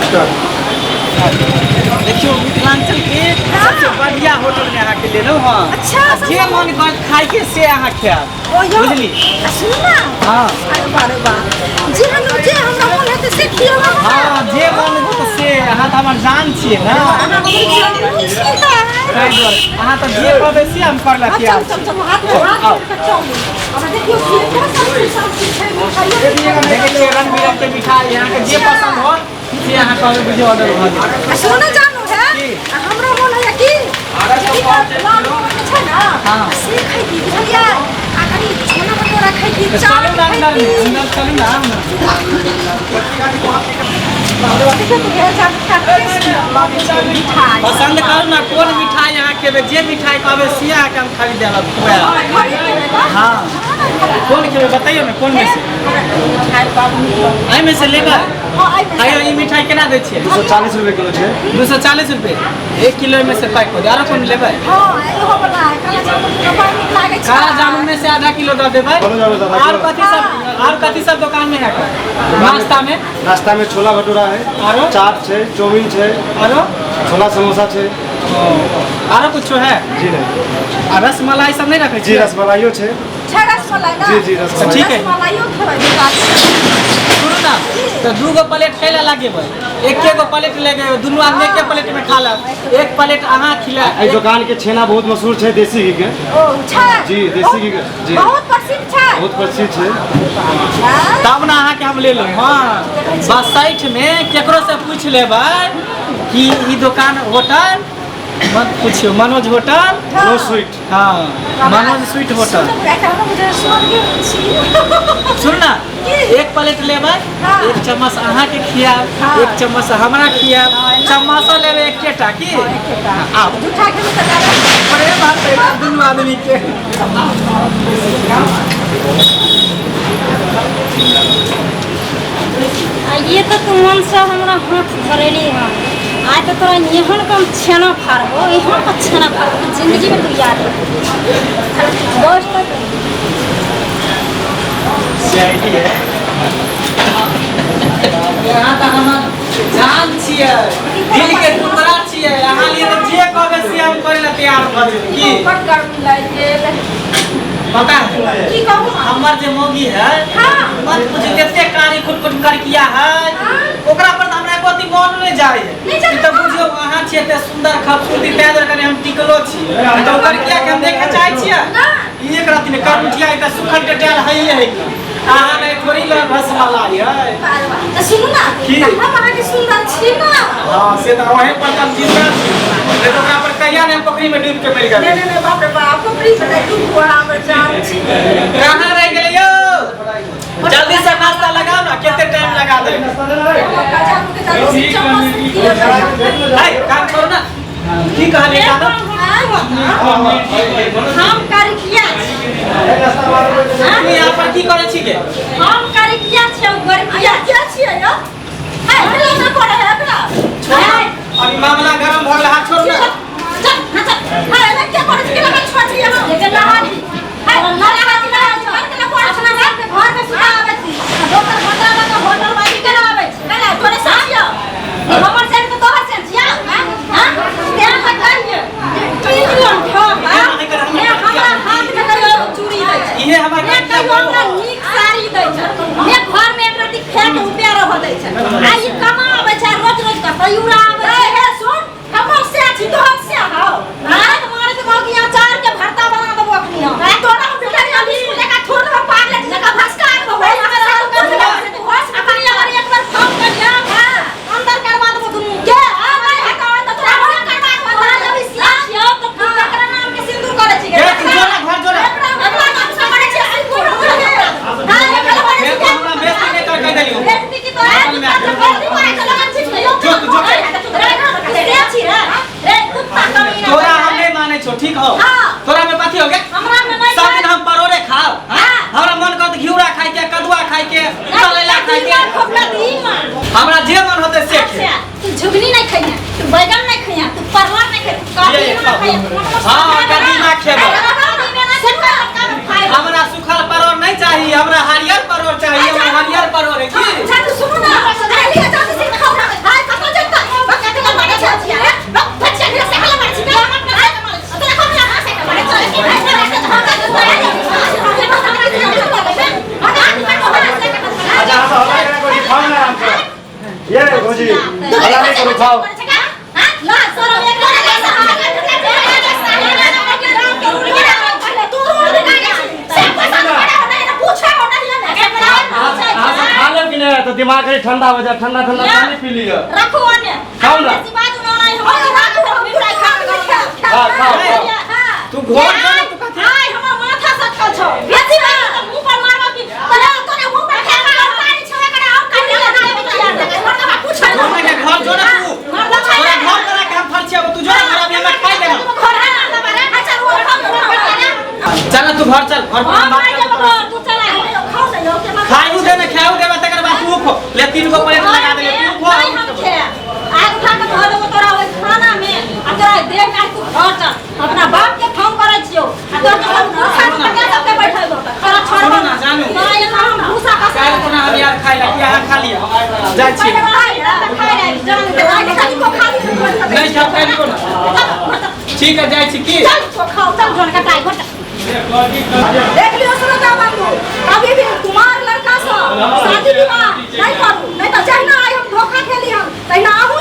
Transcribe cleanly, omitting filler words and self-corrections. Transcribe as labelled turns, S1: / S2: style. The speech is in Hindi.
S1: नमस्कार।
S2: देखियो मिथिलांचल के सबसे बढ़िया होटल में अहाँ के ले लो। हाँ
S3: अच्छा
S2: जे मन कर खाए के से अहाँ खाएब बुझली।
S3: सुनना
S2: हाँ
S3: अरे वाह जे हमरा मन हेतै से खियौ।
S2: हाँ जे मन हो से अहाँ तो हमर जान छियै ना। अहाँ तो जे कहबै से हम कर ला तैयार छी। देखिए रंग बिरंग के मिठाई यहाँ के जे पसंद हो से अहाँ कहबै बुझे ऑर्डर भऽ जाएत।
S3: सोना जानू है हमरा मन है कि लाल छै ना से खाइ दी बुझलियै। आ कनी छोला भटूरा खाइ दी चाट खाइ दी।
S2: चलू ना पसंद करू ना कोन मिठाई यहाँ खेबै जे मिठाई कहबै से अहाँ के हम खरीद देब। हाँ कौन खेबै बताइयो ना कौन में से में से लेबै। आइयो ई मिठाई केना दै छियै?
S1: 240 रुपए किलो छै।
S2: 240 रुपए 1 किलो में से पैक हो जाए। आरो कौन लेबै? काला जामुन में से आधा किलो दे देबै। और कथी सब दुकान में है? नाश्ता में
S1: छोला भटूरा है,
S2: आरो
S1: चाट है, चाउमीन है,
S2: आरो
S1: छोला समोसा है।
S2: आरो कुछ है?
S1: जी नहीं।
S2: आ रसमलाई सब नहीं रखे?
S1: जी रसमलाइयो है। जी रसमलाई।
S2: ठीक है सुनू ना तो 2 प्लेट खैला लागेबै। एक प्लेट लेके दुनू आदमी एक प्लेट में खा लेब। एक प्लेट अहाँ खिला।
S1: एहि दुकान के छेना बहुत मशहूर है देसी घी के। जी देसी घी के जी बहुत प्रसिद्ध है।
S2: तब ना अहाँ के हम ले लेब। हाँ बस 60 में केकरो से पूछ लेबै कि ई दुकान होटल मत पूछियो मनोज होटल
S1: मनोज स्वीट।
S2: हाँ मनोज स्वीट होटल। सुन ना 1 प्लेट लेबै 1 चम्मच अहाँ के खियाब 1 चम्मच हमरा खियाब। चम्मच लेबै एकेटा की आओ अरे बात है दुनू आदमी के।
S4: ये तो तुम मन से हमरा हाथ धरेली है। आज तो तोरा यहाँ कम छेना फाड़बो यहाँ पर छेना फाड़बो जिंदगी में तू याद रख। दोस्त
S2: सीआईडी है यहाँ तो हमर जान छियै दिल के टुकड़ा छियै। अहाँ लिए तो जे कहबै से हम करे ला तैयार भऽ जेबै की। पता है
S3: की कहूँ
S2: हमर जे मौगी है मत पूछी कते कारी खुटखुट करकिया है। ओकरा पर हमरा एको अथी मन नहीं जाए। ई तो बुझियो अहाँ छियै एते सुंदर खूबसूरती पैदल कने हम टिकलो छी तो करकिया के हम देखे चाहे छियै। एक रात में करमुठिया एकटा सुखल टेटल है अहाँ नहीं थोड़ी ल रसमलाई है।
S3: तो सुनू ना
S2: की
S3: हम अहाँ के सुंदर छी ना।
S2: हां से तो वही पर हम जिंदा छी। तो ओकरा पर कहिया ने पोखरी में डूब के मर गए।
S3: नहीं बाप रे बाप पोखरी में डूब को हमर जान छी।
S2: कहां रह गेले यो? जल्दी से नाश्ता लगाओ ना कितने टाइम लगा दे। भाई काम करो ना की कहले जानो
S3: हम करकिया
S2: हम यहाँ पर की करे छी के?
S3: हम करकिया छियै गरिया क्या छियै यो? हाय हेलो ना करे है अपना
S2: अभी मामला गरम भऽ गेल हाथ छोड़ ना।
S3: चल हाय ना क्या करे छी के लगा छोड़ छी हम लेकिन नहानी हाय नहानी ना छोड़ के ना पड़े छना घर में सुता आवे छी डॉक्टर बता लगा होटल वाली के आवे ना तोरे साथिया हमर से तो तोहर से जिया हां क्या बताइए ट्रिलियन ठोक मैं हमरा हाथ में करियो चूड़ी दे
S2: इहे हमर
S3: मैं हमरा नीक साड़ी दै छै। मैं घर में एक रति खेत उपे रह दै छै। आ ई कमाबै छै रोज का तयूरा आबै हे सुन
S1: भौजी हल्ला नहीं करो खाओ
S3: ला सर एक
S1: खा लो कि नहीं तो दिमाग कहीं ठंडा हो जाए ठंडा ठंडा पानी पी लिया
S3: रखो अन्य
S1: खाओ ना
S2: तू घर जाना तू कथी
S3: हाय हमर माथा सटकल छौ बेसी बात मुंह पर मारबा कि तोने मुंह पर फेंक कर पानी छवे करे और काटी लगाए बिटिया मरदा पूछ
S2: जोना के घर जोना तू तोरा घर करा के हम फरछिया तू जोना घर अभी हम खाई देना चल तू घर चल घर पर बात
S3: तू चला खाओ दे लो के
S2: खाइऊ दे ना खाइऊ दे तकर बाद तू खो ले 3 गो प्लेट लगा दे तू खो
S3: नहीं हम खे आग उठा के धो देबो तोरा ओइ खाना में आ तोरा देख के तू घर चल अपना बाप के फोन करे छियो आ तोरा तो खा के सब के बैठल तोरा छोड़
S2: ना जानू
S3: तोरा ये हम भूसा का
S2: काल कोना हम यार खाई ला किया खा लिया जाय छी नहीं खा खाई को ना ठीक है जाय छी की
S3: देख लियो सुनता बाबू अभी भी कुमार लड़का सब शादी विवाह नहीं करू नहीं तो जहिना आई हम धोखा खेली हम तहिना आहू